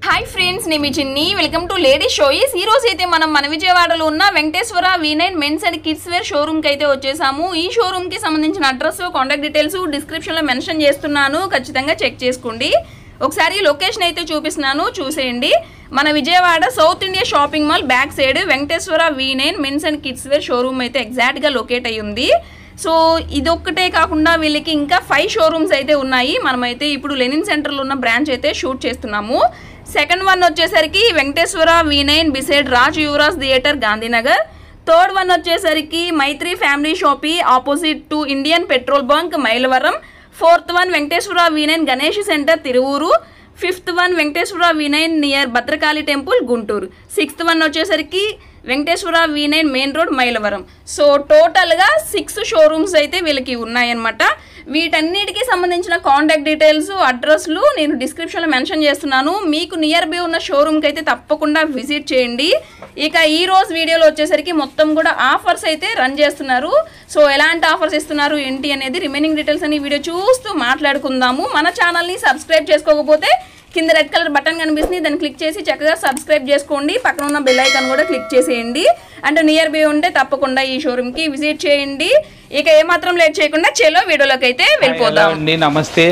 Hi friends, నేను మీ Chinni. Welcome to lady voice. ఈ రోజు అయితే మనం మన విజయవాడలో ఉన్న Venkateswara V9 men's and kids wear షోరూమ్కి అయితే వచ్చేసాము. ఈ షోరూమ్కి సంబంధించిన అడ్రస్, కాంటాక్ట్ డీటెయిల్స్ డిస్క్రిప్షన్లో మెన్షన్ చేస్తున్నాను, ఖచ్చితంగా చెక్ చేసుకోండి. ఒకసారి లొకేషన్ అయితే చూపిస్తున్నాను, చూసేయండి. మన Vijayawada south India shopping mall back side Venkateswara V9 men's and kids wear showroom అయితే ఎగ్జాక్ట్గా లొకేట్ అయ్యి ఉంది. సో ఇదొక్కటే కాకుండా వీళ్ళకి ఇంకా 5 షోరూమ్స్ అయితే ఉన్నాయి. మనమైతే ఇప్పుడు లెనిన్ సెంటర్లో ఉన్న బ్రాంచ్ అయితే షూట్ చేస్తున్నాము. సెకండ్ వన్ వచ్చేసరికి Venkateswara V9 beside Raj Yuvaraj theatre Gandhinagar. Third one వచ్చేసరికి Maitri family shoppe opposite to Indian petrol bunk Mylavaram. Fourth one Venkateswara V9 Ganesh centre Tiruvuru. Fifth one Venkateswara V9 near Bhadrakali temple Guntur. Sixth one వచ్చేసరికి Venkateswara V9 main road Mylavaram. So టోటల్గా 6 showrooms అయితే వీళ్ళకి ఉన్నాయన్నమాట. వీటన్నిటికీ సంబంధించిన కాంటాక్ట్ డీటెయిల్స్, అడ్రస్లు నేను డిస్క్రిప్షన్లో మెన్షన్ చేస్తున్నాను. మీకు నియర్ బై ఉన్న షోరూమ్కి అయితే తప్పకుండా విజిట్ చేయండి. ఇక ఈ రోజు వీడియోలో వచ్చేసరికి మొత్తం కూడా ఆఫర్స్ అయితే రన్ చేస్తున్నారు. సో ఎలాంటి ఆఫర్స్ ఇస్తున్నారు ఏంటి అనేది రిమైనింగ్ డీటెయిల్స్ అని వీడియో చూస్తూ మాట్లాడుకుందాము. మన ఛానల్ని సబ్స్క్రైబ్ చేసుకోకపోతే కింద రెడ్ కలర్ బటన్ కనిపిస్తుంది, దాన్ని క్లిక్ చేసి చక్కగా సబ్స్క్రైబ్ చేసుకోండి. పక్కన ఉన్న బెల్ ఐకాన్ కూడా క్లిక్ చేసేయండి. అంటే నియర్ బై ఉంటే తప్పకుండా ఈ షోరూమ్కి విజిట్ చేయండి. ఇక ఏమాత్రం లేట్ చేయకుండా చలో వీడియోలోకి అయితే వెళ్ళిపోదాం. నమస్తే,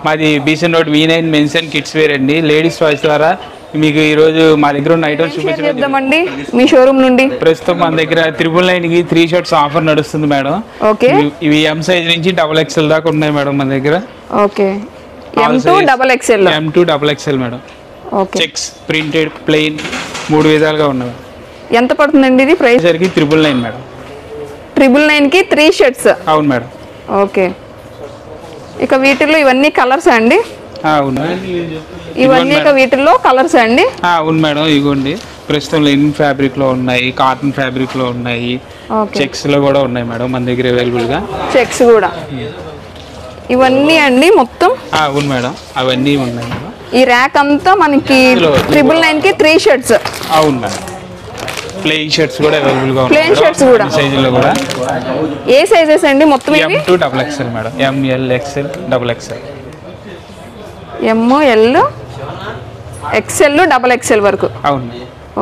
మాది Besant road V9 men's and kids wear అండి. లేడీస్ వాయిస్ ద్వారా మీకు ఈ రోజు మా దగ్గర ఉన్న ఐటమ్స్ చూపించేద్దామండి. మీ షోరూమ్ నుండి ప్రస్తుతం మన దగ్గర 999 కి 3 షర్ట్స్ ఆఫర్ నడుస్తుంది మేడం. ఓకే, ఇవి M సైజ్ నుంచి XXL దాకా ఉన్నాయి మేడం మన దగ్గర. Okay, M2 XXL madam. Checks, printed, plain 3 విధాలుగా ఉన్నాయి. ఎంత పడుతుందండి ఇది ప్రైస్? 999 మేడం. 999 కి 3 షర్ట్స్. అవును మేడం. ఓకే, ఇక వీటిల్లో ఇవన్నీ కలర్స్ అండి? అవును, ఇవన్నీ ఇక వీటిల్లో కలర్స్ అండి? అవును మేడం. ఇగోండి, ప్రస్తుతం లెనిన్ ఫ్యాబ్రిక్ లో ఉన్నాయి, కాటన్ ఫ్యాబ్రిక్ లో ఉన్నాయి, చెక్స్ లో కూడా ఉన్నాయి మేడం మన దగ్గర అవైలబుల్ గా. చెక్స్ కూడా ఇవన్నీ అండి మొత్తం? అవును మేడం, అవన్నీ ఉన్నాయి మేడం. ఈ ర్యాక్ అంతా మనకి 999 కి 3 షర్ట్స్. అవును మేడం. ప్లెయిన్ షర్ట్స్ కూడా అవైలబుల్ గా ఉన్నాయి. ప్లెయిన్ షర్ట్స్ కూడా సైజుల్లో కూడా. ఏ సైజెస్ అండి మొత్తం ఇవి? M2 XXL madam. M, L, XL, XXL. M, L, XL, XXL వరకు. అవును.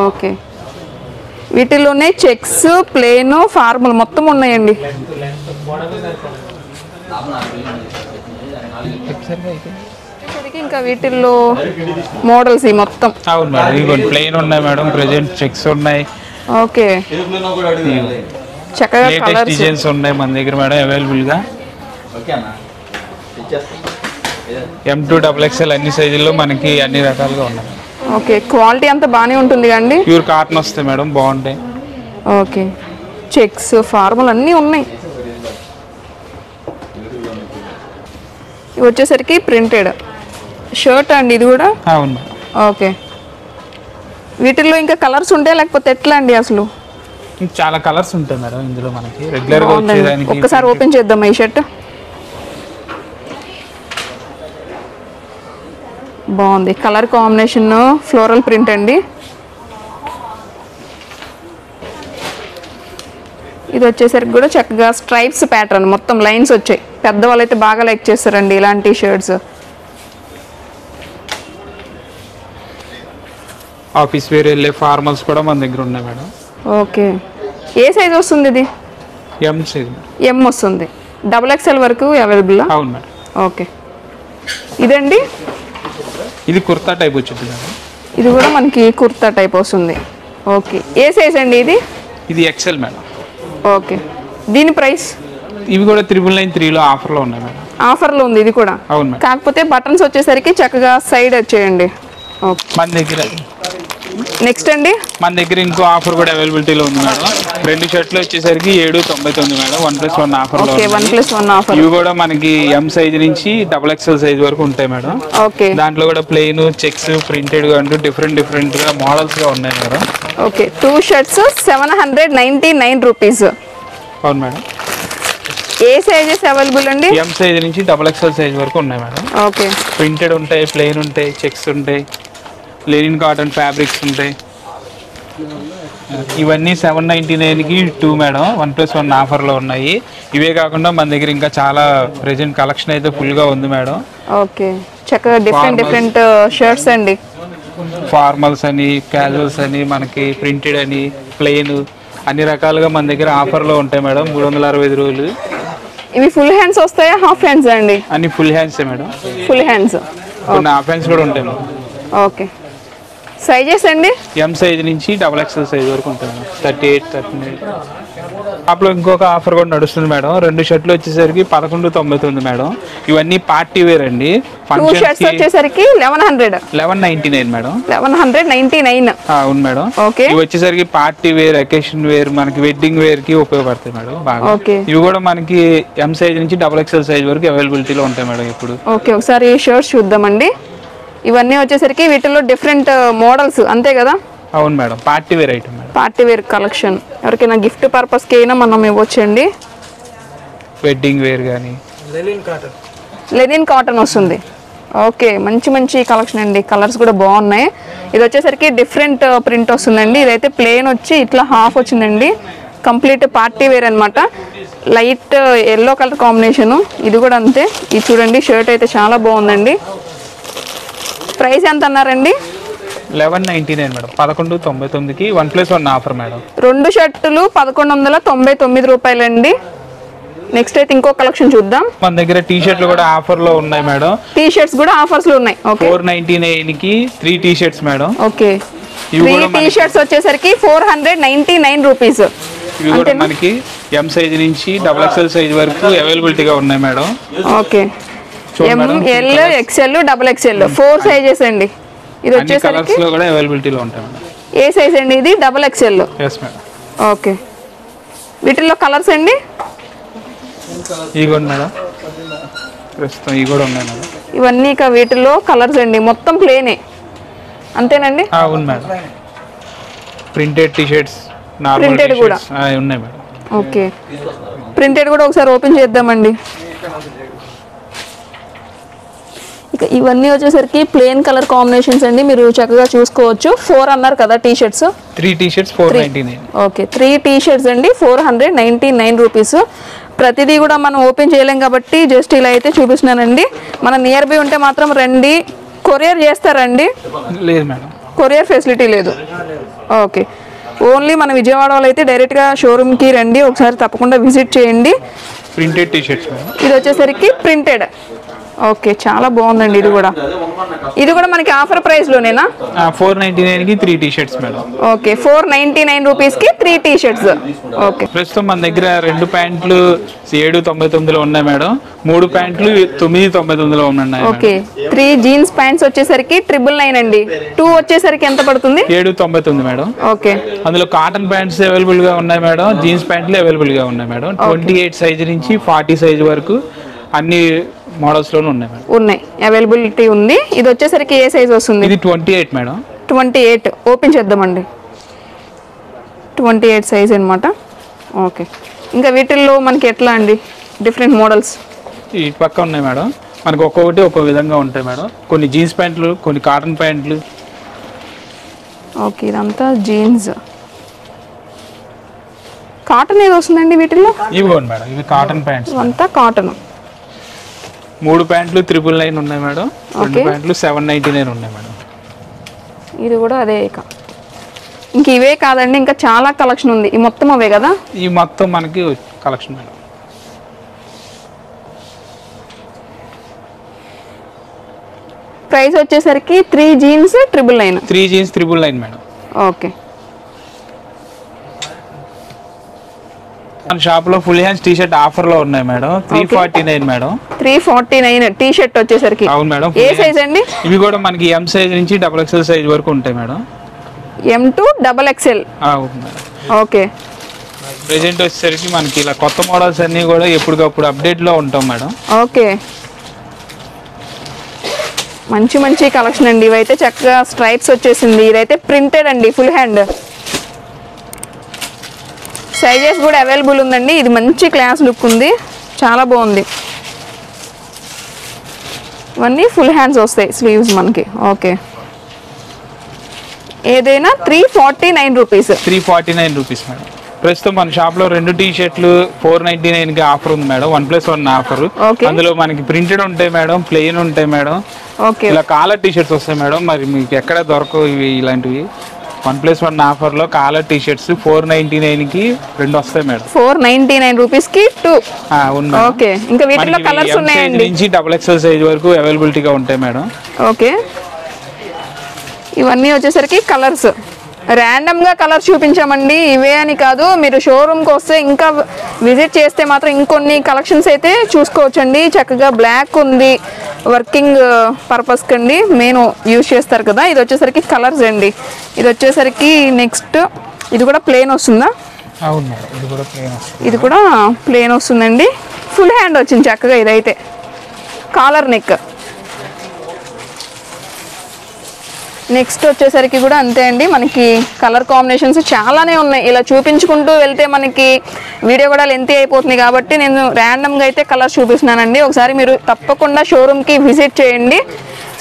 ఓకే, వీటిలోనే చెక్స్, ప్లేన్, ఫార్మల్ మొత్తం ఉన్నాయండి. ఇంకా వీటిల్లో మోడల్స్ ఈ మొత్తం. అవును మేడం, ఇవి ప్లెయిన్ ఉన్నాయి మేడం, ప్రెజెంట్ చెక్స్ ఉన్నాయి. ఓకే, చక్కగా లేటెస్ట్ డిజైన్స్ ఉన్నాయి మన దగ్గర మేడం అవైలబుల్ గా. M2 XXL అన్ని సైజుల్లో మనకి అన్ని రకాలుగా ఉన్నాయి. ఓకే, క్వాలిటీ అంతా బాగానే ఉంటుంది కండి? ప్యూర్ కాటన్ వస్తాయి మేడం, బాగుంటాయి. ఓకే, చెక్స్, ఫార్మల్ అన్నీ ఉన్నాయి. ఇవి వచ్చేసరికి ప్రింటెడ్ షర్ట్ అండి ఇది కూడా? అవును. ఓకే, వీటిల్లో ఇంకా కలర్స్ ఉంటాయి లేకపోతే ఎట్లా అండి అసలు? చాలా కలర్స్ ఉంటాయి మేడం ఇందులో మనకి రెగ్యులర్ గా వచ్చేదానికి. ఒక్కసారి ఓపెన్ చేద్దాం ఈ షర్ట్. బాగుంది, కలర్ కాంబినేషన్ ఫ్లోరల్ ప్రింట్ అండి. ఇది వచ్చేసరికి కూడా చక్కగా స్ట్రైప్స్ ప్యాటర్న్, మొత్తం లైన్స్ వచ్చాయి. పెద్దవాళ్ళు అయితే బాగా లైక్ చేస్తారండి ఇలాంటి షర్ట్స్. ఆఫీస్ వేర్ వెళ్ళే ఫార్మల్స్ కూడా మన దగ్గర ఉన్నాయి మేడం. ఓకే, ఏ సైజ్ వస్తుంది ఇది? M size. M వస్తుంది. XXL వరకు అవైలబుల్? అవును మేడం. ఓకే, ఇదండి? ఇది కుర్తా టైప్ వచ్చింది మేడం. ఇది కూడా మనకి కుర్తా టైప్ వస్తుంది. ఓకే, ఏ సైజ్ అండి ఇది? ఇది XL మేడం. ఓకే, దీని ప్రైస్? ఇవి కూడా 999 లో ఆఫర్లో ఉన్నాయి మేడం. ఆఫర్లో ఉంది ఇది కూడా? అవును మేడం. కాకపోతే బటన్స్ వచ్చేసరికి చక్కగా సైడ్ వచ్చేయండి. ఓకే, మన దగ్గర నెక్స్ట్ అండి మన దగ్గర ఇంకో ఆఫర్ కూడా అవైలబిలిటీలో ఉంది మేడం. 2 షర్ట్లు వచ్చేసరికి 799 మేడం. 1+1 ఆఫర్. Okay, 1+1 offer. ఇవి కూడా మనకి M సైజ్ నుంచి XXL సైజ్ వరకు ఉంటాయి మేడం. ఓకే, దాంట్లో కూడా ప్లెయిన్, చెక్స్, ప్రింటెడ్ గా అంటూ డిఫరెంట్ గా మోడల్స్ గా ఉన్నాయి మేడం. Okay, 2 shirts 799 rupees. అవును మేడం. ఏ సైజెస్ అవైలబుల్ అండి? M సైజ్ నుంచి XXL సైజ్ వరకు ఉన్నాయి మేడం. ఓకే, ప్రింటెడ్ ఉంటాయి, ప్లెయిన్ ఉంటాయి, చెక్స్ ఉంటాయి, లెనిన్ కాటన్ ఫ్యాబ్రిక్స్ ఉంటాయి. ఇవన్నీ 799 కి 2 మేడం. 1+1 ఆఫర్లో ఉన్నాయి. ఇవే కాకుండా మన దగ్గర ఇంకా చాలా ప్రెజెంట్ కలెక్షన్ అయితే ఫుల్గా ఉంది మేడం. ఓకే, చక్కగా డిఫరెంట్ షర్ట్స్ అండి. ఫార్మల్స్ అని, క్యాజువల్స్ అని, మనకి ప్రింటెడ్ అని, ప్లెయిన్ అన్ని రకాలుగా మన దగ్గర ఆఫర్లో ఉంటాయి మేడం. 365 రోజులు. ఇవి ఫుల్ హ్యాండ్స్ వస్తాయా, హాఫ్ హ్యాండ్స్ అండి? అన్ని ఫుల్ హ్యాండ్సే మేడం. Full hands. కొన్ని హాఫ్ హ్యాండ్స్ కూడా ఉంటాయి మేడం. ఓకే. సైజెస్ అండి? ఎం సైజ్ నుంచి XXL సైజ్ వరకు ఉంటాయి మేడం. 38, 39. అప్పుడు ఇంకొక ఆఫర్ కూడా నడుస్తుంది మేడం. 2 షర్ట్లు వచ్చేసరికి 1199 మేడం. ఇవన్నీ పార్టీ వేర్ అండి. 2 షర్ట్స్ వచ్చేసరికి 1199 మేడం. 1199. అవును మేడం. ఓకే. ఇవి వచ్చేసరికి పార్టీ వేర్, అకేషన్ వేర్, మనకి వెడ్డింగ్ వేర్ కి ఉపయోగపడతాయి మేడం బాగా. ఓకే. ఇవి కూడా మనకి ఎం సైజ్ నుంచి XXL సైజ్ వరకు అవైలబిలిటీలో ఉంటాయి మేడం ఇప్పుడు. ఓకే, ఒకసారి ఈ షర్ట్స్ చూద్దామండి. ఇవన్నీ వచ్చేసరికి వీటిలో డిఫరెంట్ మోడల్స్ అంతే కదా? అవును madam, party wear item madam. Party wear collection ఎవరికైనా గిఫ్ట్ పర్పస్కి అయినా మనం ఇవ్వచ్చండి. వెడ్డింగ్ వేర్ కానీ లెనిన్ కాటన్ వస్తుంది. ఓకే, మంచి కలెక్షన్ అండి. కలర్స్ కూడా బాగున్నాయి. ఇది వచ్చేసరికి డిఫరెంట్ ప్రింట్ వస్తుందండి. ఇదైతే ప్లెయిన్ వచ్చి ఇట్లా హాఫ్ వచ్చిందండి. కంప్లీట్ పార్టీ వేర్ అనమాట. Light yellow colour combination. ఇది కూడా అంతే. ఇది చూడండి, షర్ట్ అయితే చాలా బాగుందండి. ప్రైస్ ఎంత అన్నారండి? 1199 మేడం. 1199కి 1+1 offer madam. 2 షర్టులు 1199 రూపాయలండి. నెక్స్ట్ అయితే ఇంకో కలెక్షన్ చూద్దాం. మన దగ్గర టీ షర్ట్లు కూడా ఆఫర్ లో ఉన్నాయి మేడం. టీ షర్ట్స్ కూడా ఆఫర్స్ లో ఉన్నాయి. ఓకే. 499కి 3 T shirts madam. Okay. 3 T shirts వచ్చేసరికి 499 రూపీస్. ఇవి కూడా మనకి ఎం సైజ్ నుంచి XXL సైజ్ వరకు అవైలబిలిటీగా ఉన్నాయి madam. Okay. ML, XL, XXL 4 sizes అండి. ఇది వచ్చేసరికి లో కూడా అవైలబిలిటీలో ఉంటాయి మేడం. ఏ సైజ్ అండి ఇది? XXL. yes madam. ఓకే. వీటిల్లో కలర్స్ అండి? ఈ కూడా మేడం, ప్రస్తుతం ఈ కూడా ఉన్నాయి మేడం. ఇవన్నీ ఇక వీటిల్లో కలర్స్ అండి. మొత్తం ప్లేనే అంతేనండి? అవును madam. Printed T shirts, normal printed కూడా ఉన్నాయి మేడం. ఓకే. ప్రింటెడ్ కూడా ఒకసారి ఓపెన్ చేద్దామండి. ఇక ఇవన్నీ వచ్చేసరికి ప్లెయిన్ కలర్ కాంబినేషన్స్ అండి. మీరు చక్కగా చూసుకోవచ్చు. 4 అన్నారు కదా T shirts? 3 T shirts 499. Okay, 3 T shirts అండి 499 రూపీస్. ప్రతిదీ కూడా మనం ఓపెన్ చేయలేం కాబట్టి జస్ట్ ఇలా అయితే చూపిస్తున్నానండి. మన నియర్ బై ఉంటే మాత్రం రండి. కొరియర్ చేస్తారండి? లేదు మేడం, కొరియర్ ఫెసిలిటీ లేదు. ఓకే, ఓన్లీ మన విజయవాడలో అయితే డైరెక్ట్గా షోరూమ్కి రండి. ఒకసారి తప్పకుండా విజిట్ చేయండి. Printed T shirts madam. ఇది వచ్చేసరికి ప్రింటెడ్. ఓకే, చాలా బాగుందండి. ఇది కూడా మనకి ఆఫర్ ప్రైస్ లోనేనా? 499కి 3 టీ షర్ట్స్ మేడం. ఓకే, 499 రూపీస్కి 3 టీ షర్ట్స్. ఓకే. ప్రస్తుతం మన దగ్గర 2 ప్యాంట్లు 799లో ఉన్నాయి మేడం. 3 ప్యాంట్లు 999లో ఉన్నాయి. ఓకే, 3 జీన్స్ ప్యాంట్స్ వచ్చేసరికి 999 అండి. 2 వచ్చేసరికి ఎంత పడుతుంది? 799 మేడం. ఓకే. అందులో కాటన్ ప్యాంట్స్ అవైలబుల్ గా ఉన్నాయి మేడం. జీన్స్ ప్యాంట్లు అవైలబుల్ గా ఉన్నాయి మేడం. 28 సైజ్ నుంచి 40 సైజ్ వరకు అన్ని మోడల్స్ లోనే ఉన్నాయి మేడం. ఉన్నాయి, అవైలబిలిటీ ఉంది. ఇది వచ్చేసరికి ఏ సైజ్ వస్తుంది? ఇది 28 మేడం. 28 ఓపెన్ చేద్దామండి. 28 సైజ్ అన్నమాట. ఓకే. ఇంకా వీటిల్లో మనకి ఎట్లా అండి డిఫరెంట్ మోడల్స్? ఈ పక్క ఉన్నాయి మేడం. మనకు ఒక్కొక్కటి ఒక్కో విధంగా ఉంటాయి మేడం. కొన్ని జీన్స్ ప్యాంట్లు, కొన్ని కాటన్ ప్యాంట్లు. ఓకే, ఇదంతా జీన్స్. కాటన్ ఏది వస్తుందండి వీటిల్లో? ఇవ్వండి మేడం, ఇవి కాటన్ ప్యాంట్స్. అంతా కాటన్. 3 ప్యాంట్లు 999 ఉన్నాయి మేడం. 2 ప్యాంట్లు 799 ఉన్నాయి మేడం. ఇది కూడా అదే. ఇంక ఇవే కాదండి, ఇంకా చాలా కలెక్షన్ ఉంది. ఈ మొత్తం అవే కదా? ఈ మొత్తం మనకి కలెక్షన్ మేడం. ప్రైస్ వచ్చేసరికి 3 జీన్స్ 999. 3 jeans 999 madam. ఓకే. మన షాప్ లో full hands T shirt offer లో ఉన్నాయి మేడం. 349 మేడం. 349 టీ షర్ట్ వచ్చేసరికి. అవును మేడం. ఏ సైజ్ అండి? ఇవి కూడా మనకి ఎం సైజ్ నుంచి XXL సైజ్ వరకు ఉంటాయి మేడం. M to XXL. అవును మేడం. ఓకే. ప్రెజెంట్ వచ్చేసరికి మనకి ఇలా కొత్త మోడల్స్ అన్ని కూడా ఎప్పటికప్పుడు అప్డేట్ లో ఉంటాం మేడం. ఓకే, మంచి కలెక్షన్ అండి. ఇవైతే చక్కగా స్ట్రైప్స్ వచ్చేసింది. ఇదైతే ప్రింటెడ్ అండి, ఫుల్ హ్యాండ్. సైజెస్ కూడా అవైలబుల్ ఉందండి. ఇది మంచి క్లాస్ లుక్ ఉంది, చాలా బాగుంది. ఇవన్నీ ఫుల్ హ్యాండ్స్ వస్తాయి, స్లీవ్స్ మనకి. ఓకే, ఏదైనా 349 రూపీస్. 349 rupees madam. ప్రస్తుతం మన షాప్ లో 2 టీ షర్ట్లు 499 కి ఆఫర్ ఉంది మేడం, 1+1 ఆఫర్. అందులో మనకి ప్రింటెడ్ ఉంటాయి మేడం, ప్లెయిన్ ఉంటాయి మేడం, ఇలా కాలర్ టీ షర్ట్స్ వస్తాయి మేడం. మరి మీకు ఎక్కడ దొరకవు ఇవి ఇలాంటివి. 1+1 ఆఫర్ లో కాలర్ టీ షర్ట్స్ 499 కి 2 వస్తాయి మేడం. 499 రూపీస్ కి 2 ఉంది. ఓకే, ఇంకా వీటిలో కలర్స్ ఉన్నాయండి. నుంచి XXL సైజ్ వరకు అవైలబిలిటీగా ఉంటాయి మేడం. ఓకే, ఇవన్నీ వచ్చేసరికి కలర్స్ ర్యాండమ్ గా కలర్ చూపించామండి, ఇవే అని కాదు. మీరు షోరూమ్ కి వస్తే ఇంకా విజిట్ చేస్తే మాత్రం ఇంకొన్ని కలెక్షన్స్ అయితే చూసుకోవచ్చండి. చక్కగా బ్లాక్ ఉంది, వర్కింగ్ పర్పస్ కండి మెయిన్ యూజ్ చేస్తారు కదా. ఇది వచ్చేసరికి కలర్స్ అండి. ఇది వచ్చేసరికి నెక్స్ట్ ఇది కూడా ప్లెయిన్ వస్తుందా? అవును మేడం, ఇది కూడా ప్లెయిన్ వస్తుంది. ఇది కూడా ప్లెయిన్ వస్తుందండి. ఫుల్ హ్యాండ్ వచ్చింది చక్కగా. ఇదైతే కాలర్ నెక్. నెక్స్ట్ వచ్చేసరికి కూడా అంతే అండి, మనకి కలర్ కాంబినేషన్స్ చాలానే ఉన్నాయి. ఇలా చూపించుకుంటూ వెళ్తే మనకి వీడియో కూడా లెంతీ అయిపోతుంది కాబట్టి నేను ర్యాండమ్గా అయితే కలర్స్ చూపిస్తున్నానండి. ఒకసారి మీరు తప్పకుండా షోరూమ్కి విజిట్ చేయండి.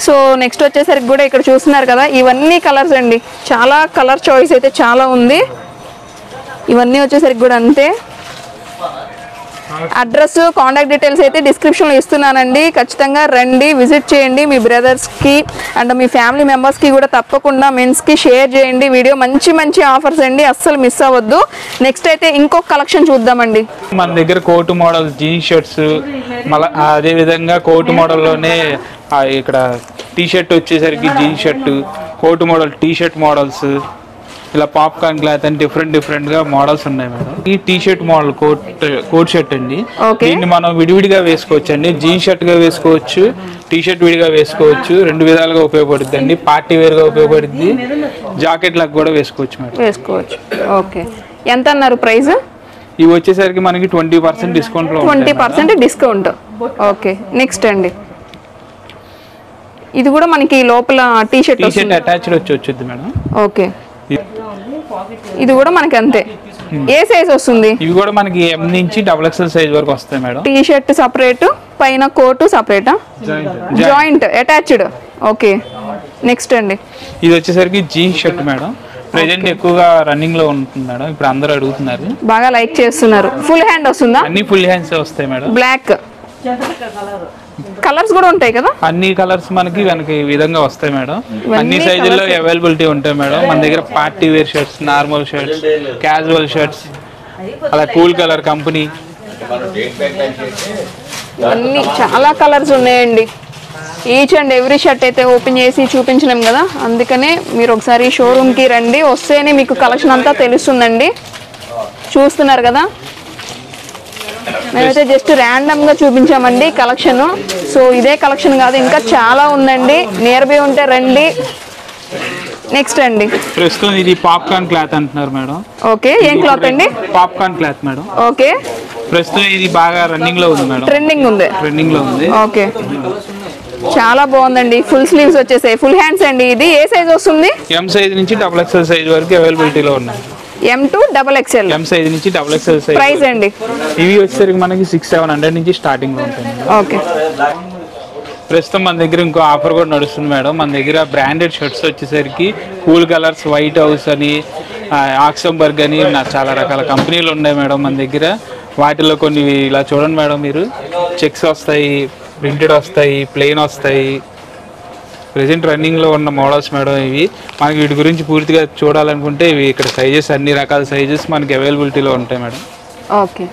సో నెక్స్ట్ వచ్చేసరికి కూడా ఇక్కడ చూస్తున్నారు కదా, ఇవన్నీ కలర్స్ అండి. చాలా కలర్ చాయిస్ అయితే చాలా ఉంది. ఇవన్నీ వచ్చేసరికి కూడా అంతే. అడ్రస్, కాంటాక్ట్ డీటెయిల్స్ అయితే డిస్క్రిప్షన్లో ఇస్తున్నానండి. ఖచ్చితంగా రండి, విజిట్ చేయండి. మీ బ్రదర్స్కి అండ్ మీ ఫ్యామిలీ మెంబర్స్కి కూడా తప్పకుండా మెన్స్కి షేర్ చేయండి వీడియో. మంచి మంచి ఆఫర్స్ అండి, అస్సలు మిస్ అవ్వద్దు. నెక్స్ట్ అయితే ఇంకొక కలెక్షన్ చూద్దామండి. మన దగ్గర కోట్ మోడల్ జీన్స్ షర్ట్స్, మళ్ళీ అదే విధంగా కోట్ మోడల్లోనే ఇక్కడ టీ షర్ట్ వచ్చేసరికి jeans shirt, coat model T shirt models, ఇలా పాప్కార్న్ క్లాత్ అని డిఫరెంట్ గా మోడల్స్ ఉన్నాయి మేడం. ఈ T shirt model coat shirt అండి. దీన్ని మనం విడివిడిగా వేసుకోవచ్చు అండి. జీన్స్ షర్ట్ గా వేసుకోవచ్చు, టీ షర్ట్ విడిగా వేసుకోవచ్చు. 2 విధాలుగా ఉపయోగపడుతుంది అండి. పార్టీ వేర్ గా ఉపయోగపడుతుంది, జాకెట్ లాగా కూడా వేసుకోవచ్చు మేడం. వేసుకోవచ్చు. ఓకే, ఎంత అన్నారు ప్రైస్? ఇవి వచ్చేసరికి మనకి 20% డిస్కౌంట్ లో 20% డిస్కౌంట్. ఓకే, నెక్స్ట్ అండి ఇది కూడా మనకి లోపల టీ షర్ట్ అటాచ్డ్ వచ్చి మేడం. ఓకే, ఇది కూడా మనకి అంతే. ఏ సైజ్ వస్తుంది? ఇవి కూడా మనకి M నుంచి XXL సైజ్ వరకు వస్తాయి మేడం. టీ షర్ట్ సపరేట్, పైన కోటు సపరేటా? Joint attached. ఓకే, నెక్స్ట్ అండి ఇది వచ్చేసరికి జీన్స్ షర్ట్ మేడం. ప్రెజెంట్ ఎక్కువగా రన్నింగ్ లో ఉంటుంది మేడం, ఇప్పుడు అందరూ అడుగుతున్నారు, బాగా లైక్ చేస్తున్నారు. ఫుల్ హ్యాండ్ వస్తుందా? అన్ని ఫుల్ హ్యాండ్స్ వస్తాయి మేడం. బ్లాక్ కలర్స్ కూడా ఉంటాయి కదా? అన్ని కలర్స్ మనకి ఈ విధంగా వస్తాయి మేడం. అన్ని సైజుల్లో అవైలబిలిటీ ఉంటాయి మేడం. మన దగ్గర party wear shirts, normal shirts, casual shirts, అలా కూల్ కలర్ కంపెనీ, అన్ని చాలా కలర్స్ ఉన్నాయండి. ఈచ్ అండ్ ఎవ్రీ షర్ట్ అయితే ఓపెన్ చేసి చూపించలేం కదా, అందుకనే మీరు ఒకసారి షోరూమ్కి రండి, వస్తేనే మీకు కలెక్షన్ అంతా తెలుస్తుందండి. చూస్తున్నారు కదా, మేమైతే జస్ట్ ర్యాండమ్గా చూపించామండి కలెక్షన్. సో ఇదే కలెక్షన్ కాదు, ఇంకా చాలా ఉందండి. నియర్ బై ఉంటే రండి. నెక్స్ట్ అండి ప్రస్తుతం ఇది పాప్కార్న్ క్లాత్ అంటున్నారు మేడం. ఓకే, ఏం క్లాత్ అండి? Popcorn cloth madam. ఓకే, ప్రస్తుతం ఇది బాగా రన్నింగ్ లో ఉంది మేడం. ట్రెండింగ్ లో ఉంది. ఓకే, చాలా బాగుందండి. ఫుల్ స్లీవ్స్ వచ్చేసాయి, ఫుల్ హ్యాండ్స్ అండి. ఇది ఏ సైజ్ వస్తుంది? M సైజ్ నుంచి XXL సైజ్ వరకు అవైలబిలిటీలో ఉన్నాయి. M to XXL. M size నుంచి XXL సైజ్. ప్రైస్ అండి ఇవి వచ్చేసరికి మనకి 600-700 నుంచి స్టార్టింగ్ లో ఉంటాయి. ఓకే, ప్రస్తుతం మన దగ్గర ఇంకో ఆఫర్ కూడా నడుస్తుంది మేడం. మన దగ్గర బ్రాండెడ్ షర్ట్స్ వచ్చేసరికి కూల్ కలర్స్, వైట్ హౌస్ అని, ఆక్సంబర్గ్ అని చాలా రకాల కంపెనీలు ఉన్నాయి మేడం మన దగ్గర. వాటిలో కొన్ని ఇలా చూడండి మేడం, మీరు చెక్స్ వస్తాయి, ప్రింటెడ్ వస్తాయి, ప్లెయిన్ వస్తాయి. ప్రెజెంట్ రన్నింగ్లో ఉన్న మోడల్స్ మేడం ఇవి. మనకి వీటి గురించి పూర్తిగా చూడాలనుకుంటే ఇవి ఇక్కడ సైజెస్, అన్ని రకాల సైజెస్ మనకి అవైలబిలిటీలో ఉంటాయి మేడం. ఓకే,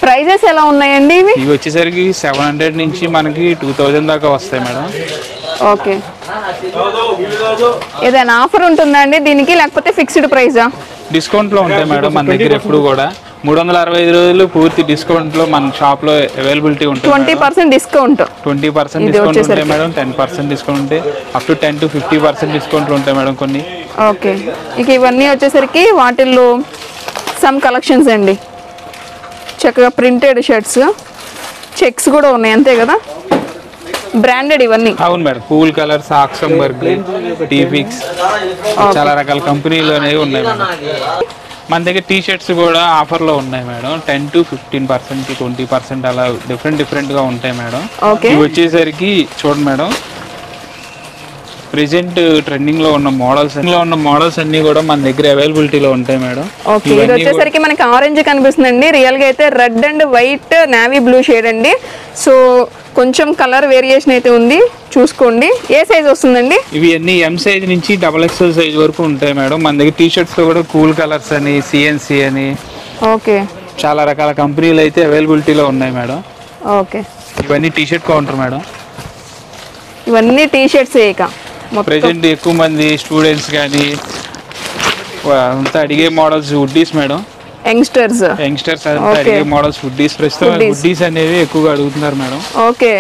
ప్రైజెస్ ఎలా ఉన్నాయండి ఇవి? ఇవి వచ్చేసరికి 700 నుంచి మనకి 2000 దాకా వస్తాయి మేడం. ఓకే, ఏదైనా ఆఫర్ ఉంటుందా అండి దీనికి, లేకపోతే ఫిక్స్డ్ ప్రైజా? డిస్కౌంట్లో ఉంటాయి మేడం మన దగ్గర ఎప్పుడు కూడా. 365 రోజులు పూర్తి డిస్కౌంట్ లో మన షాప్ లో అవైలబిలిటీ ఉంటుంది. 20% డిస్కౌంట్. 20% డిస్కౌంట్ ఉంటాయి మేడం. 10% డిస్కౌంట్ ఉంటాయి. అప్ టు 10 to 50% డిస్కౌంట్లు ఉంటాయి మేడం కొన్ని. ఓకే, ఇక ఇవన్నీ వచ్చేసరికి వాటిల్లో సమ్ కలెక్షన్స్ అండి. చక్కగా ప్రింటెడ్ షర్ట్స్, చెక్స్ కూడా ఉన్నాయి అంతే కదా, బ్రాండెడ్ ఇవన్నీ. అవును మేడం, కూల్ కలర్స్, ఆక్సంబర్గ్, టీఫిక్స్, చాలా రకాల కంపెనీలు అనేవి ఉన్నాయి మేడం. మన దగ్గర టీ షర్ట్స్ కూడా ఆఫర్లో ఉన్నాయి మేడం. 10 to 15%, 20% అలా డిఫరెంట్గా ఉంటాయి మేడం. ఇవి వచ్చేసరికి చూడండి మేడం, ప్రెసెంట్ ట్రెండింగ్ లో ఉన్న మోడల్స్ అన్ని కూడా మన దగ్గర అవైలబిలిటీలో ఉంటాయి మేడం. ఓకే, ఇది వచ్చేసరికి మనకి ఆరెంజ్ కనిపిస్తుందండి. రియల్ గా అయితే red and white navy blue shade అండి. సో కొంచెం కలర్ వేరియేషన్ అయితే ఉంది, చూసుకోండి. ఏ సైజ్ వస్తుందండి? ఇవి అన్ని ఎం సైజ్ నుంచి XXL సైజ్ వరకు ఉంటాయి మేడం. మన దగ్గర టీ షర్ట్స్ లో కూడా కూల్ కలర్స్ అని, సిఎన్సి అని, ఓకే, చాలా రకాల కంపెనీలు అయితే అవైలబిలిటీలో ఉన్నాయి మేడం. ఓకే, ఇవన్నీ టీ షర్ట్ కౌంటర్ మేడం. ఇవన్నీ టీ షర్ట్స్ ఇక ప్రెసెంట్ ఎక్కువ మంది స్టూడెంట్స్ కానీ అంతా అడిగే మోడల్స్ హుడ్డీస్ మేడం. యంగ్స్టర్స్ అంతా అడిగే మోడల్స్ హుడ్డీస్. ప్రస్తుతం హుడ్డీస్ అనేవి ఎక్కువగా అడుగుతున్నారు మేడం. ఓకే,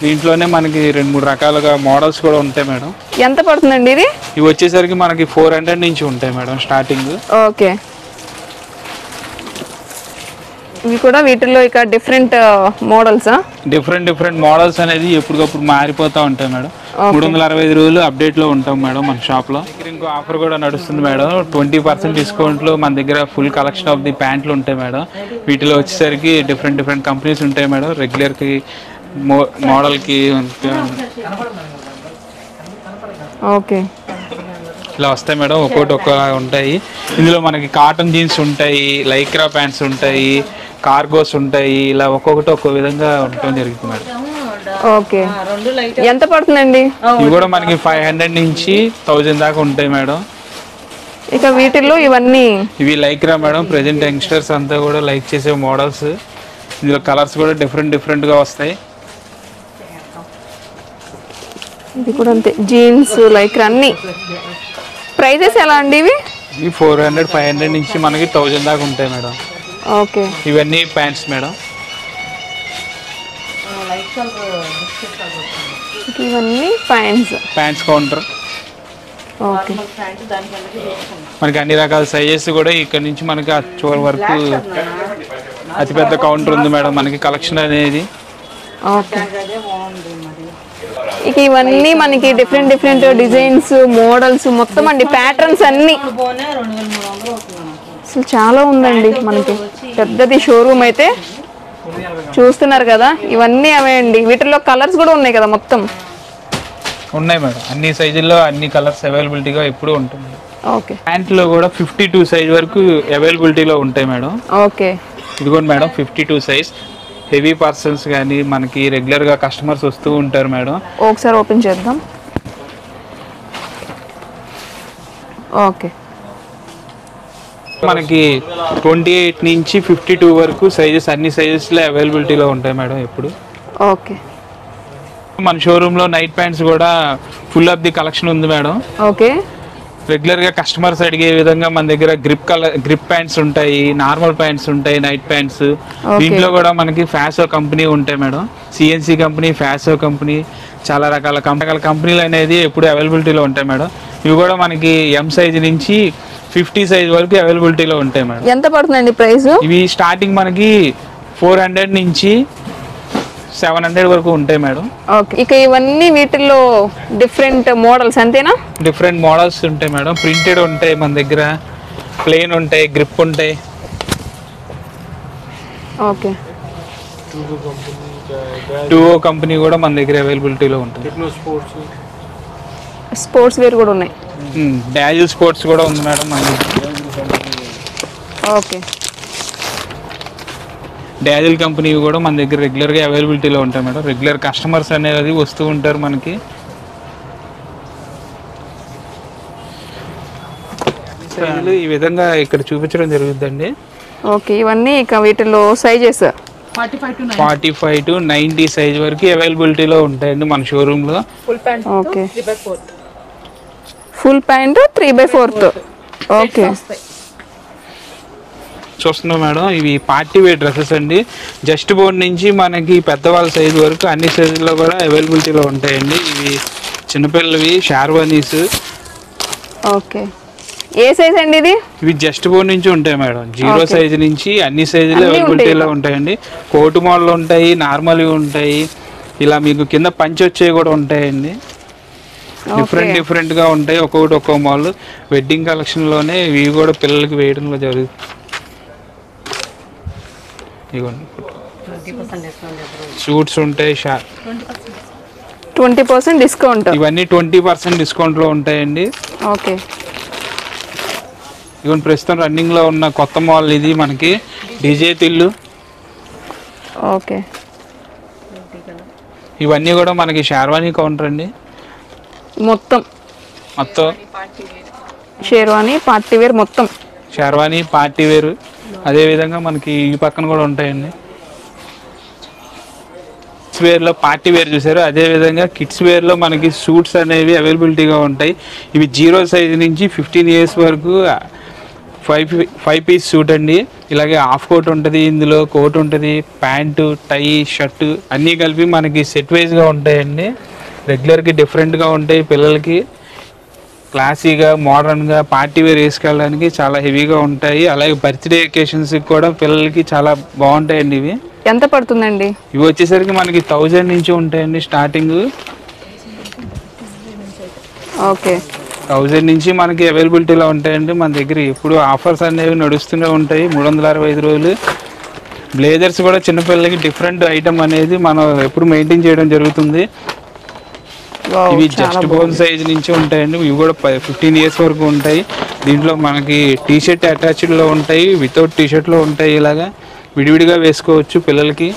దీంట్లోనే మనకి 2-3 రకాలుగా మోడల్స్ కూడా ఉంటాయి మేడం. ఎంత పడుతుందండి ఇది? ఇవి వచ్చేసరికి మనకి 400 నుంచి ఉంటాయి మేడం స్టార్టింగ్. ఓకే, ఇవి కూడా వీటిల్లో ఇక డిఫరెంట్ మోడల్స్ అనేది ఎప్పటికప్పుడు మారిపోతూ ఉంటాయి మేడం. 365 రోజులు అప్డేట్ లో ఉంటాం మేడం మన షాప్ లో. ఇంకో ఆఫర్ కూడా నడుస్తుంది మేడం. 20% డిస్కౌంట్ లో మన దగ్గర ఫుల్ కలెక్షన్ ఆఫ్ ది ప్యాంట్లు ఉంటాయి మేడం. వీటిలో వచ్చేసరికి డిఫరెంట్ కంపెనీస్ ఉంటాయి మేడం. రెగ్యులర్ కి, మోడల్ కి ఓకే ఇలా వస్తాయి మేడం. ఒక్కొక్క ఉంటాయి. ఇందులో మనకి కాటన్ జీన్స్ ఉంటాయి, లైక్రా ప్యాంట్స్ ఉంటాయి, కార్గోస్ ఉంటాయి. ఇలా ఒక్కొక్కటి ఒక్కో విధంగా ఉండటం జరుగుతుంది మేడం. ఓకే, ఎంత పడుతుందండి? ఇవి కూడా మనకి 500 నుంచి 1000 దాకా ఉంటాయి మేడం. ఇక వీటిల్లో ఇవి లైక్రా మేడం. ప్రెసెంట్ యంగ్స్టర్స్ అంతా కూడా లైక్ చేసే మోడల్స్. ఇందులో కలర్స్ కూడా డిఫరెంట్ గా వస్తాయి. ఇది కూడా అంతే, జీన్స్ లైక్రా అన్ని. ప్రైజెస్ ఎలా అండి ఇవి? 400-500 నుంచి మనకి 1000 దాకా ఉంటాయి మేడం. ఓకే, ఇవన్నీ ప్యాంట్స్ మేడం. ఇవన్నీ ప్యాంట్స్ కౌంటర్. ఓకే, మనకి అన్ని రకాల సైజెస్ కూడా ఇక్కడ నుంచి మనకి చివరి వరకు అతిపెద్ద కౌంటర్ ఉంది మేడం మనకి కలెక్షన్ అనేది. ఓకే, ఇక ఇవన్నీ మనకి డిఫరెంట్ డిజైన్స్, మోడల్స్ మొత్తం అండి, ప్యాటర్న్స్ అన్ని. అసలు చాలా ఉందండి మనకి, పెద్దది షోరూమ్ అయితే చూస్తున్నారు కదా. ఇవన్నీ అవే అండి. వీటిల్లో కలర్స్ కూడా ఉన్నాయి కదా, మొత్తం ఉన్నాయి మేడం. అన్ని సైజుల్లో అన్ని కలర్స్ అవైలబిలిటీగా ఎప్పుడు ఉంటుంది. ఓకే, ప్యాంట్లో కూడా 52 సైజ్ వరకు అవైలబిలిటీలో ఉంటాయి మేడం. ఓకే, ఇదిగోండి మేడం 52 సైజ్. హెవీ పర్సన్స్ కానీ మనకి రెగ్యులర్గా కస్టమర్స్ వస్తూ ఉంటారు మేడం. ఒకసారి ఓపెన్ చేద్దాం. ఓకే, మనకి 28 నుంచి 52 వరకు సైజెస్, అన్ని సైజెస్లో అవైలబిలిటీలో ఉంటాయి మేడం ఎప్పుడు. ఓకే, మన షోరూంలో నైట్ ప్యాంట్స్ కూడా ఫుల్ ఆఫ్ ది కలెక్షన్ ఉంది మేడం. ఓకే, రెగ్యులర్గా కస్టమర్స్ అడిగే విధంగా మన దగ్గర గ్రిప్ ప్యాంట్స్ ఉంటాయి, నార్మల్ ప్యాంట్స్ ఉంటాయి, నైట్ ప్యాంట్స్. దీంట్లో కూడా మనకి ఫ్యాసో కంపెనీ ఉంటాయి మేడం. సిఎన్సి కంపెనీ, ఫ్యాసో కంపెనీ, చాలా రకాల కంపెనీలు అనేది ఎప్పుడు అవైలబిలిటీలో ఉంటాయి మేడం. ఇవి కూడా మనకి ఎం సైజ్ నుంచి 50 సైజ్ వరకు అవైలబిలిటీలో ఉంటాయి మేడం. ఎంత పడుతుందండి ప్రైస్? ఇవి స్టార్టింగ్ మనకి 400 నుంచి 700 వరకు ఉంటాయి మేడం. ఓకే, ఇక ఇవన్నీ వీటిల్లో డిఫరెంట్ మోడల్స్ అంతేనా? డిఫరెంట్ మోడల్స్ ఉంటాయి మేడం. ప్రింటెడ్ ఉంటాయి మన దగ్గర, ప్లెయిన్ ఉంటాయి, గ్రిప్ ఉంటాయి. ఓకే, టూఓ కంపెనీ కూడా మన దగ్గర అవైలబిలిటీలో ఉంటుంది. స్పోర్ట్స్ వేర్ కూడా ఉన్నాయి. డాజిల్ స్పోర్ట్స్ కూడా ఉంది మేడం మన దగ్గర. ఓకే, డాజిల్ కంపెనీ కూడా మన దగ్గర రెగ్యులర్గా అవైలబిలిటీలో ఉంటాయి మేడం. రెగ్యులర్ కస్టమర్స్ అనేది వస్తూ ఉంటారు మనకి. ఈ విధంగా ఇక్కడ చూపించడం జరుగుతుందండి. ఓకే, ఇవన్నీ ఇక వీటిలో సైజెస్ 45 to 90 సైజ్ వరకు అవైలబిలిటీలో ఉంటాయండి మన షోరూంలో. Okay, full pant 3/4. ఓకే, చూస్తున్నాం మేడం. ఇవి పార్టీ వేర్ డ్రెస్సెస్ అండి. జస్ట్ బోర్డ్ నుంచి మనకి పెద్దవాళ్ళ సైజు వరకు అన్ని సైజుల్లో కూడా అవైలబిలిటీలో ఉంటాయండి. ఇవి చిన్నపిల్లవి షార్వానీస్. ఓకే, ఏ సైజ్ అండి ఇది? ఇవి జస్ట్ బోర్డ్ నుంచి ఉంటాయి మేడం. 0 సైజు నుంచి అన్ని సైజులు అవైలబిలిటీలో ఉంటాయండి. కోటు మోడల్ ఉంటాయి, నార్మల్వి ఉంటాయి, ఇలా మీకు కింద పంచి వచ్చేవి కూడా ఉంటాయండి. డిఫరెంట్గా ఉంటాయి. ఒక్కొక్కటి ఒక్కో మోడల్. వెడ్డింగ్ కలెక్షన్లోనే ఇవి కూడా పిల్లలకి వేయడంలో జరుగుతుంది. ఇవ్వండి, సూట్స్ ఉంటాయి, 20% డిస్కౌంట్. ఇవన్నీ 20% డిస్కౌంట్లో ఉంటాయండి. ఓకే. ఇవన్నీ ప్రస్తుతం రన్నింగ్లో ఉన్న కొత్త మోడల్ ఇది మనకి డీజే తిల్లు. ఓకే. ఇవన్నీ కూడా మనకి షేర్వానీ కౌంటర్ అండి. మొత్తం షేర్వానీ పార్టీ వేర్, మొత్తం షేర్వానీ పార్టీ వేరు. అదేవిధంగా మనకి ఈ పక్కన కూడా ఉంటాయండి. కిడ్స్ వేర్లో పార్టీ వేర్ చూసారు. అదేవిధంగా కిడ్స్ వేర్లో మనకి సూట్స్ అనేవి అవైలబిలిటీగా ఉంటాయి. ఇవి 0 సైజ్ నుంచి 15 ఇయర్స్ వరకు 5 పీస్ సూట్ అండి. ఇలాగే హాఫ్ కోట్ ఉంటుంది, ఇందులో కోట్ ఉంటుంది, ప్యాంటు, టై, షర్టు అన్నీ కలిపి మనకి సెట్ వైజ్గా ఉంటాయండి. రెగ్యులర్కి డిఫరెంట్గా ఉంటాయి. పిల్లలకి క్లాసీగా మోడర్న్గా పార్టీ వేర్ వేసుకెళ్ళడానికి చాలా హెవీగా ఉంటాయి. అలాగే బర్త్డే అకేషన్స్కి కూడా పిల్లలకి చాలా బాగుంటాయండి. ఇవి ఎంత పడుతుందండి? ఇవి వచ్చేసరికి మనకి 1000 నుంచి ఉంటాయండి స్టార్టింగ్. ఓకే. 1000 నుంచి మనకి అవైలబిలిటీలో ఉంటాయండి. మన దగ్గర ఎప్పుడు ఆఫర్స్ అనేవి నడుస్తూనే ఉంటాయి 365 రోజులు. బ్లేజర్స్ కూడా చిన్నపిల్లలకి డిఫరెంట్ ఐటమ్ అనేది మనం ఎప్పుడు మెయింటైన్ చేయడం జరుగుతుంది. ఇవి జస్ట్ బోన్ సైజ్ నుంచి ఉంటాయండి. ఇవి కూడా 15 ఇయర్స్ వరకు ఉంటాయి. దీంట్లో మనకి టీ షర్ట్ అటాచ్డ్లో ఉంటాయి, వితౌట్ టీ షర్ట్లో ఉంటాయి. ఇలాగా విడివిడిగా వేసుకోవచ్చు పిల్లలకి.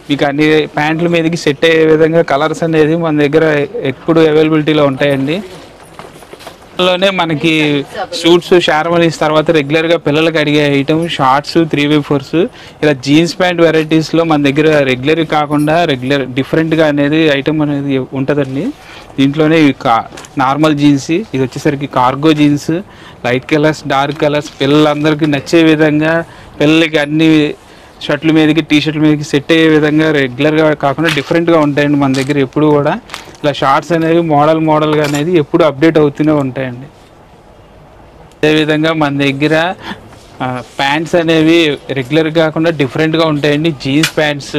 మీకు అన్ని ప్యాంట్ల మీదకి సెట్ అయ్యే విధంగా కలర్స్ అనేది మన దగ్గర ఎప్పుడు అవైలబిలిటీలో ఉంటాయండి. లోనే మనకి సూట్స్, షార్మనీస్ తర్వాత రెగ్యులర్గా పిల్లలకి అడిగే ఐటమ్ షార్ట్స్, 3x4s, ఇలా జీన్స్ ప్యాంట్ వెరైటీస్లో మన దగ్గర రెగ్యులర్ కాకుండా డిఫరెంట్గా అనేది ఐటమ్ అనేది ఉంటుందండి. దీంట్లోనే నార్మల్ జీన్స్, ఇది వచ్చేసరికి cargo jeans, light colours, dark colours పిల్లలందరికీ నచ్చే విధంగా పిల్లలకి అన్ని షర్ట్ల మీదకి, టీ షర్ట్ల మీదకి సెట్ అయ్యే విధంగా రెగ్యులర్గా కాకుండా డిఫరెంట్గా ఉంటాయండి మన దగ్గర ఎప్పుడు కూడా. ఇలా షార్ట్స్ అనేవి మోడల్గా అనేది ఎప్పుడు అప్డేట్ అవుతూనే ఉంటాయండి. అదేవిధంగా మన దగ్గర ప్యాంట్స్ అనేవి రెగ్యులర్ కాకుండా డిఫరెంట్గా ఉంటాయండి. Jeans pants,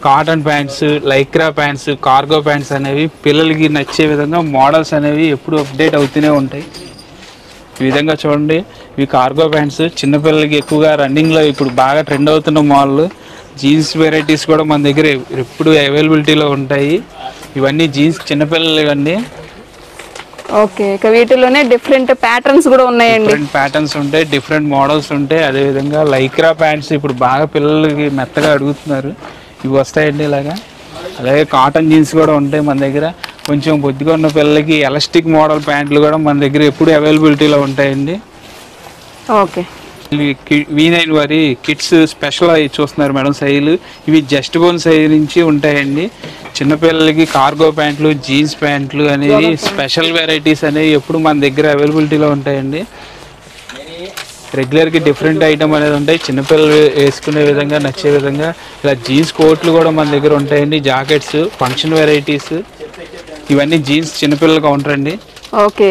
cotton pants, Lycra pants, cargo pants అనేవి పిల్లలకి నచ్చే విధంగా మోడల్స్ అనేవి ఎప్పుడు అప్డేట్ అవుతూనే ఉంటాయి. ఈ విధంగా చూడండి, ఇవి కార్గో ప్యాంట్స్ చిన్నపిల్లలకి ఎక్కువగా రన్నింగ్లో ఇప్పుడు బాగా ట్రెండ్ అవుతున్న మోడల్. జీన్స్ వెరైటీస్ కూడా మన దగ్గర ఎప్పుడు అవైలబిలిటీలో ఉంటాయి. ఇవన్నీ జీన్స్ చిన్నపిల్లలు ఇవన్నీ. ఓకే. ఇక వీటిలోనే డిఫరెంట్ ప్యాటర్న్స్ కూడా ఉన్నాయండి. డిఫరెంట్ ప్యాటర్న్స్ ఉంటాయి, డిఫరెంట్ మోడల్స్ ఉంటాయి. అదేవిధంగా లైక్రా ప్యాంట్స్ ఇప్పుడు బాగా పిల్లలకి మెత్తగా అడుగుతున్నారు, ఇవి వస్తాయండి ఇలాగా. అలాగే కాటన్ జీన్స్ కూడా ఉంటాయి మన దగ్గర. కొంచెం బొద్దుగా ఉన్న పిల్లలకి ఎలాస్టిక్ మోడల్ ప్యాంట్లు కూడా మన దగ్గర ఎప్పుడు అవైలబిలిటీలో ఉంటాయండి. ఓకే. V9 వారి కిడ్స్ స్పెషల్ అవి చూస్తున్నారు మేడం సైజులు. ఇవి జస్ట్ బోన్ సైజ్ నుంచి ఉంటాయండి. చిన్నపిల్లలకి కార్గో ప్యాంట్లు, జీన్స్ ప్యాంట్లు అనేవి స్పెషల్ వెరైటీస్ అనేవి ఎప్పుడు మన దగ్గర అవైలబిలిటీలో ఉంటాయండి. రెగ్యులర్కి డిఫరెంట్ ఐటమ్ అనేది ఉంటాయి, చిన్నపిల్లలు వేసుకునే విధంగా నచ్చే విధంగా. ఇలా జీన్స్ కోట్లు కూడా మన దగ్గర ఉంటాయండి, జాకెట్స్, ఫంక్షన్ వెరైటీస్. ఇవన్నీ జీన్స్ చిన్నపిల్లల కౌంటర్ అండి. ఓకే.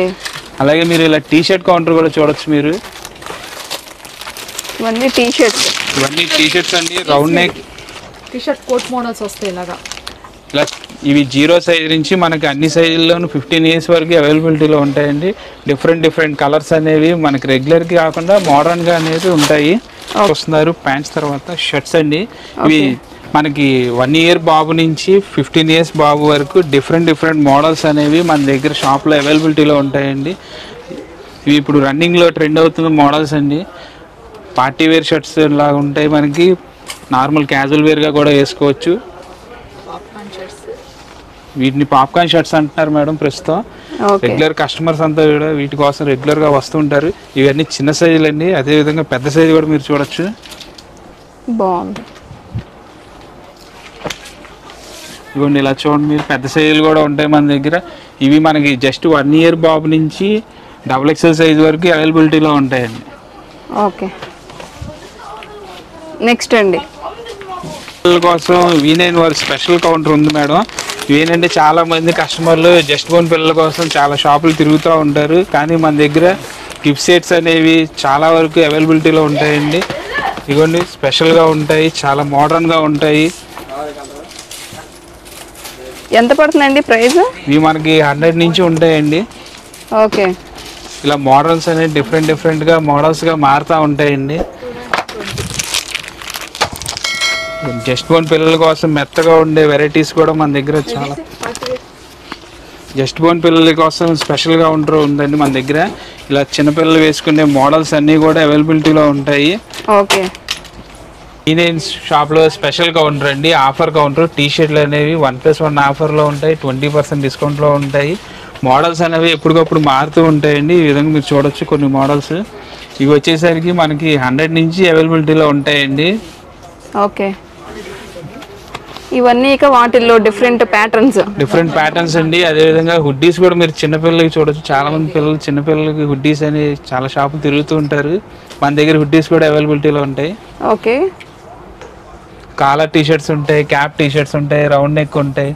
అలాగే మీరు ఇలా టీ షర్ట్ కౌంటర్ కూడా చూడొచ్చు మీరు. ఇవన్నీ టీ షర్ట్స్. ఇవన్నీ టీ షర్ట్స్ అండి, round neck T shirt coat models వస్తాయి ఇలాగా. ఇలా ఇవి 0 సైజ్ నుంచి మనకి అన్ని సైజుల్లోనూ 15 ఇయర్స్ వరకు అవైలబిలిటీలో ఉంటాయండి. డిఫరెంట్ కలర్స్ అనేవి మనకి రెగ్యులర్కి కాకుండా మోడర్న్గా అనేది ఉంటాయి. వస్తున్నారు ప్యాంట్స్. తర్వాత షర్ట్స్ అండి. ఇవి మనకి 1 ఇయర్ బాబు నుంచి 15 ఇయర్స్ బాబు వరకు డిఫరెంట్ మోడల్స్ అనేవి మన దగ్గర షాప్లో అవైలబిలిటీలో ఉంటాయండి. ఇవి ఇప్పుడు రన్నింగ్లో ట్రెండ్ అవుతున్న మోడల్స్ అండి. పార్టీ వేర్ షర్ట్స్ లాగా ఉంటాయి, మనకి నార్మల్ క్యాజువల్ వేర్గా కూడా వేసుకోవచ్చు. వీటిని పాప్కార్న్ షర్ట్స్ అంటున్నారు మేడం ప్రస్తుతం. రెగ్యులర్ కస్టమర్స్ అంతా కూడా వీటి కోసం రెగ్యులర్గా వస్తుంటారు. ఇవన్నీ చిన్న సైజులు అండి. అదేవిధంగా పెద్ద సైజు కూడా మీరు చూడొచ్చు. బాగుంది. ఇవ్వండి ఇలా చూడండి మీరు, పెద్ద సైజులు కూడా ఉంటాయి మన దగ్గర. ఇవి మనకి జస్ట్ 1 ఇయర్ బాబు నుంచి XXL సైజ్ వరకు అవైలబిలిటీలో ఉంటాయండి. ఓకే. నెక్స్ట్ అండి, పిల్లల కోసం V9 వారి స్పెషల్ కౌంటర్ ఉంది మేడం. ఏంటంటే చాలా మంది కస్టమర్లు జస్ట్ బోన్ పిల్లల కోసం చాలా షాపులు తిరుగుతూ ఉంటారు, కానీ మన దగ్గర గిఫ్ట్ సెట్స్ అనేవి చాలా వరకు అవైలబిలిటీలో ఉంటాయండి. ఇదిగోండి స్పెషల్గా ఉంటాయి, చాలా మోడర్న్గా ఉంటాయి. ఎంత పడుతుందండి ప్రైస్? ఇవి మనకి 100 నుంచి ఉంటాయండి. ఓకే. ఇలా మోడల్స్ అనేవి డిఫరెంట్గా మోడల్స్గా మారుతూ ఉంటాయండి. జస్ట్ బోర్న్ పిల్లల కోసం మెత్తగా ఉండే వెరైటీస్ కూడా మన దగ్గర చాలా జస్ట్ బోర్న్ పిల్లల కోసం స్పెషల్గా ఉందండి మన దగ్గర. ఇలా చిన్నపిల్లలు వేసుకునే మోడల్స్ అన్నీ కూడా అవైలబిలిటీలో ఉంటాయి. ఓకే, V9 షాప్లో స్పెషల్ కౌంటర్ అండి, ఆఫర్ కౌంటర్. టీ షర్ట్లు అనేవి 1+1 ఆఫర్లో ఉంటాయి, 20% డిస్కౌంట్లో ఉంటాయి. మోడల్స్ అనేవి ఎప్పటికప్పుడు మారుతూ ఉంటాయండి. ఈ విధంగా మీరు చూడొచ్చు కొన్ని మోడల్స్. ఇవి వచ్చేసరికి మనకి 100 నుంచి అవైలబిలిటీలో ఉంటాయండి. ఓకే, ఇవన్నీ ఇక వాటిల్లో డిఫరెంట్ ప్యాటర్న్స్ అండి. అదేవిధంగా హుడ్డీస్ కూడా మీరు చిన్నపిల్లలకి చూడొచ్చు. చాలా మంది పిల్లలు చిన్నపిల్లలకి హుడ్డీస్ అని చాలా షాపులు తిరుగుతూ ఉంటారు. మన దగ్గర హుడ్డీస్ కూడా అవైలబిలిటీలో ఉంటాయి. ఓకే, కాలర్ టీ షర్ట్స్ ఉంటాయి, క్యాప్ టీ షర్ట్స్ ఉంటాయి, రౌండ్ నెక్ ఉంటాయి.